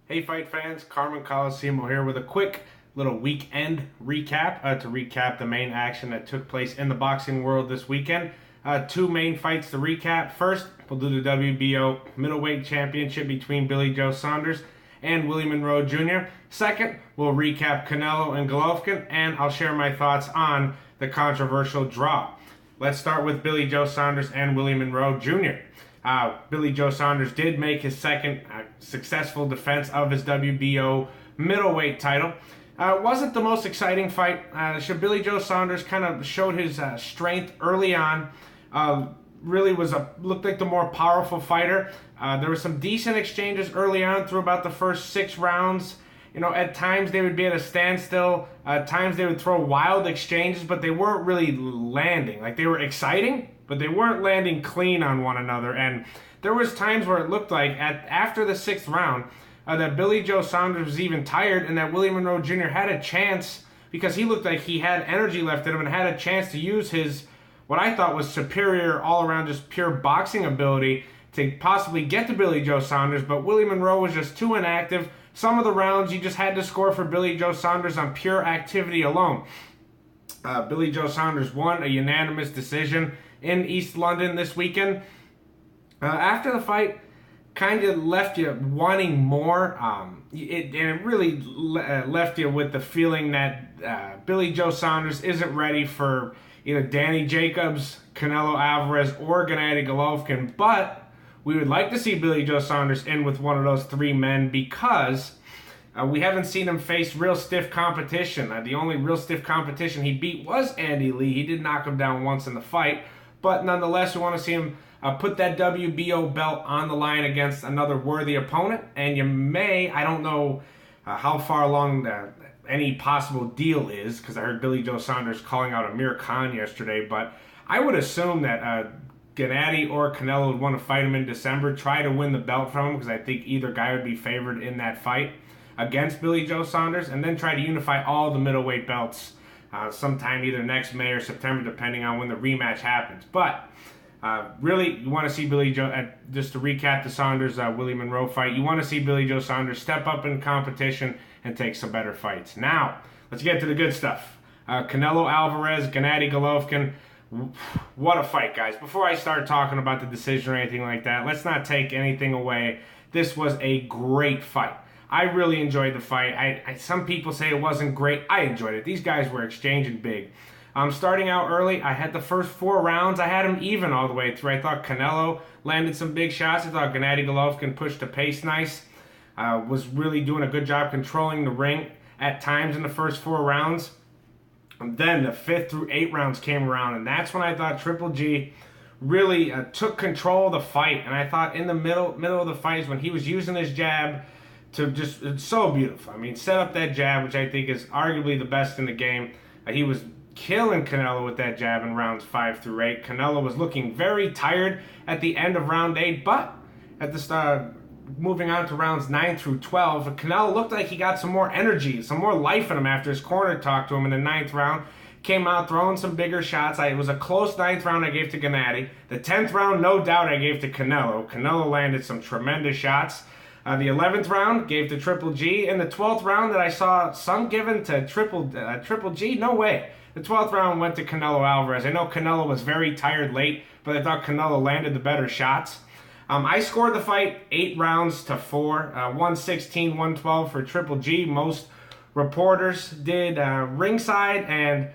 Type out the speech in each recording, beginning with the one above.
Hey fight fans, Carmen Colosimo here with a quick little weekend recap to recap the main action that took place in the boxing world this weekend. Two main fights to recap. First, we'll do the WBO Middleweight Championship between Billy Joe Saunders and Willie Monroe Jr. Second, we'll recap Canelo and Golovkin, and I'll share my thoughts on the controversial draw. Let's start with Billy Joe Saunders and Willie Monroe Jr. Billy Joe Saunders did make his second successful defense of his WBO middleweight title. It wasn't the most exciting fight. Billy Joe Saunders kind of showed his strength early on. Really looked like the more powerful fighter. There were some decent exchanges early on through about the first 6 rounds. You know, at times they would be at a standstill. At times they would throw wild exchanges, but they weren't really landing. Like, they were exciting, but they weren't landing clean on one another. And there was times where it looked like after the 6th round that Billy Joe Saunders was even tired, and that Willie Monroe Jr. had a chance, because he looked like he had energy left in him and had a chance to use his, what I thought was superior all-around just pure boxing ability to possibly get to Billy Joe Saunders. But Willie Monroe was just too inactive. Some of the rounds you just had to score for Billy Joe Saunders on pure activity alone. Billy Joe Saunders won a unanimous decision in East London this weekend. After the fight, kind of left you wanting more. It really left you with the feeling that Billy Joe Saunders isn't ready for either Danny Jacobs, Canelo Alvarez, or Gennady Golovkin. But we would like to see Billy Joe Saunders in with one of those 3 men, because we haven't seen him face real stiff competition. The only real stiff competition he beat was Andy Lee. He did knock him down once in the fight. But nonetheless, we want to see him put that WBO belt on the line against another worthy opponent. And you may, I don't know how far along any possible deal is, because I heard Billy Joe Saunders calling out Amir Khan yesterday, but I would assume that Gennady or Canelo would want to fight him in December, try to win the belt from him, because I think either guy would be favored in that fight against Billy Joe Saunders, and then try to unify all the middleweight belts sometime either next May or September, depending on when the rematch happens. But really, you want to see Billy Joe, just to recap the Saunders-Willie Monroe fight, you want to see Billy Joe Saunders step up in competition and take some better fights. Now, let's get to the good stuff. Canelo Alvarez, Gennady Golovkin. What a fight, guys. Before I start talking about the decision or anything like that, let's not take anything away. This was a great fight. I really enjoyed the fight. Some people say it wasn't great. I enjoyed it. These guys were exchanging big. Starting out early, I had the first 4 rounds. I had them even all the way through. I thought Canelo landed some big shots. I thought Gennady Golovkin pushed the pace nice. Was really doing a good job controlling the ring at times in the first 4 rounds. And then the 5th through 8 rounds came around, and that's when I thought Triple G really took control of the fight. And I thought in the middle of the fight is when he was using his jab to just, it's so beautiful. I mean, set up that jab, which I think is arguably the best in the game. He was killing Canelo with that jab in rounds 5 through 8. Canelo was looking very tired at the end of round 8, but at the start, moving on to rounds 9 through 12, Canelo looked like he got some more energy, some more life in him after his corner talked to him in the 9th round. Came out throwing some bigger shots. It was a close 9th round I gave to Gennady. The 10th round, no doubt, I gave to Canelo. Canelo landed some tremendous shots. The 11th round gave to Triple G. And the 12th round that I saw some given to Triple G, no way. The 12th round went to Canelo Alvarez. I know Canelo was very tired late, but I thought Canelo landed the better shots. I scored the fight 8 rounds to 4, 116-112 for Triple G. Most reporters did ringside, and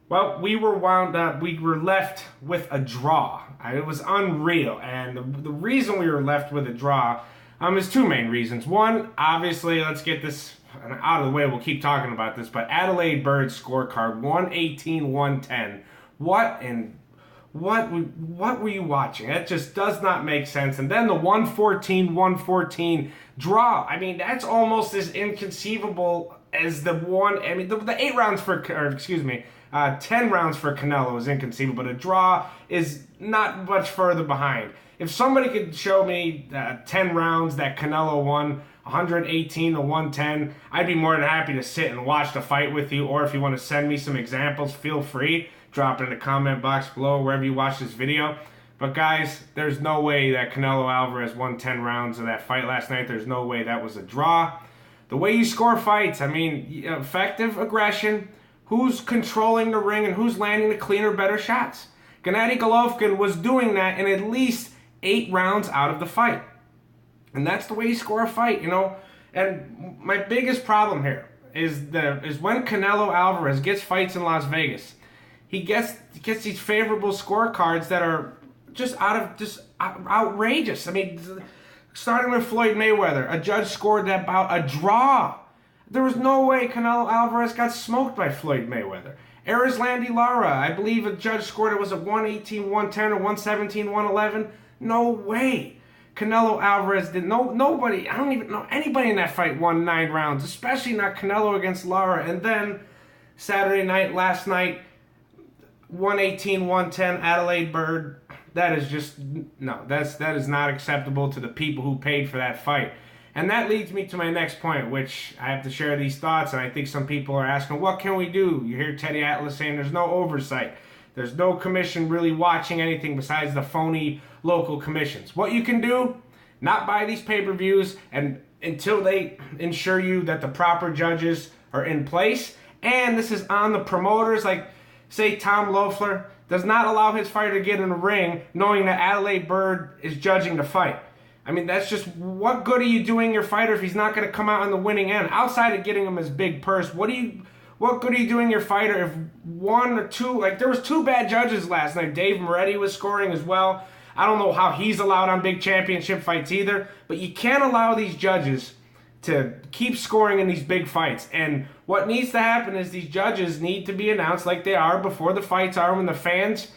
well, we were left with a draw. It was unreal, and the reason we were left with a draw is 2 main reasons. One, obviously, let's get this out of the way. We'll keep talking about this, but Adelaide Bird's scorecard, 118-110. What were you watching? That just does not make sense. And then the 114-114 draw. I mean, that's almost as inconceivable as the 8 rounds for, 10 rounds for Canelo is inconceivable, but a draw is not much further behind. If somebody could show me 10 rounds that Canelo won 118-110, I'd be more than happy to sit and watch the fight with you. Or if you want to send me some examples, feel free. Drop it in the comment box below wherever you watch this video. But guys, there's no way that Canelo Alvarez won 10 rounds of that fight last night. There's no way that was a draw. The way you score fights, I mean, effective aggression, who's controlling the ring and who's landing the cleaner, better shots. Gennady Golovkin was doing that in at least 8 rounds out of the fight. And that's the way you score a fight, you know. And my biggest problem here is when Canelo Alvarez gets fights in Las Vegas, he gets these favorable scorecards that are just outrageous. I mean, starting with Floyd Mayweather, a judge scored that bout a draw. There was no way Canelo Alvarez got smoked by Floyd Mayweather. Erislandy Lara, I believe a judge scored it was a 118, 110 or 117, 111. No way. Canelo Alvarez did nobody. I don't even know anybody in that fight won 9 rounds, especially not Canelo against Lara. And then Saturday night, last night, 118, 110, Adelaide Bird. That is just, no, that is not acceptable to the people who paid for that fight. And that leads me to my next point, which I have to share these thoughts, and I think some people are asking, what can we do? You hear Teddy Atlas saying there's no oversight. There's no commission really watching anything besides the phony local commissions. What you can do, not buy these pay-per-views and until they ensure you that the proper judges are in place. And this is on the promoters, like, say, Tom Loeffler does not allow his fighter to get in the ring knowing that Adelaide Bird is judging the fight. I mean, that's just, what good are you doing your fighter if he's not going to come out on the winning end? Outside of getting him his big purse, what good are you doing your fighter if 1 or 2, like there was 2 bad judges last night. Dave Moretti was scoring as well. I don't know how he's allowed on big championship fights either, but you can't allow these judges to keep scoring in these big fights. And what needs to happen is these judges need to be announced like they are before the fights are, when the fans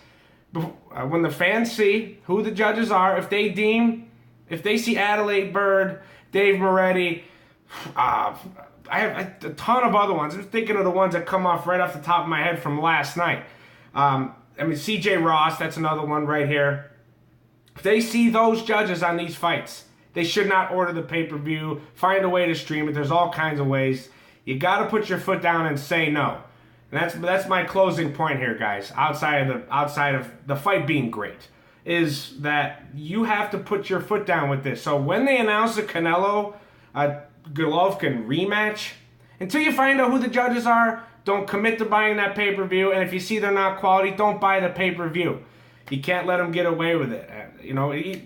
see who the judges are. If they see Adelaide Bird, Dave Moretti, I have a ton of other ones. I'm thinking of the ones that come off right off the top of my head from last night. I mean, CJ Ross, that's another one right here. If they see those judges on these fights, they should not order the pay-per-view, find a way to stream it. There's all kinds of ways. You got to put your foot down and say no. And that's my closing point here, guys. Outside of the fight being great, is that you have to put your foot down with this. So when they announce the Canelo Golovkin rematch, until you find out who the judges are, don't commit to buying that pay-per-view. And if you see they're not quality, don't buy the pay-per-view. You can't let them get away with it. You know, you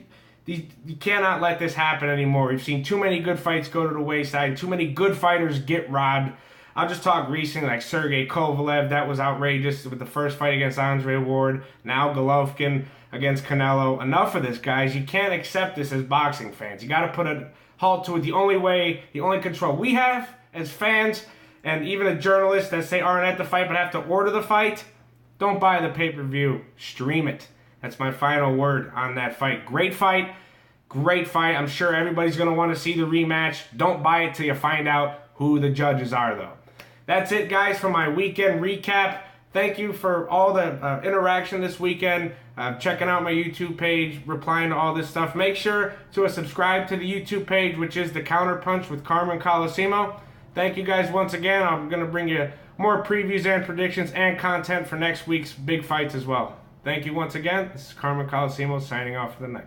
cannot let this happen anymore. We've seen too many good fights go to the wayside. Too many good fighters get robbed. I'll just talk recently, like Sergey Kovalev. That was outrageous with the first fight against Andre Ward. Now Golovkin against Canelo. Enough of this, guys. You can't accept this as boxing fans. You got to put a halt to it. The only control we have as fans, and even a journalist that say aren't at the fight but have to order the fight, don't buy the pay-per-view. Stream it. That's my final word on that fight. Great fight. Great fight. I'm sure everybody's going to want to see the rematch. Don't buy it till you find out who the judges are, though. That's it, guys, for my weekend recap. Thank you for all the interaction this weekend, checking out my YouTube page, replying to all this stuff. Make sure to subscribe to the YouTube page, which is The Counterpunch with Carmen Colosimo. Thank you, guys, once again. I'm going to bring you more previews and predictions and content for next week's big fights as well. Thank you once again. This is Carmen Colosimo signing off for the night.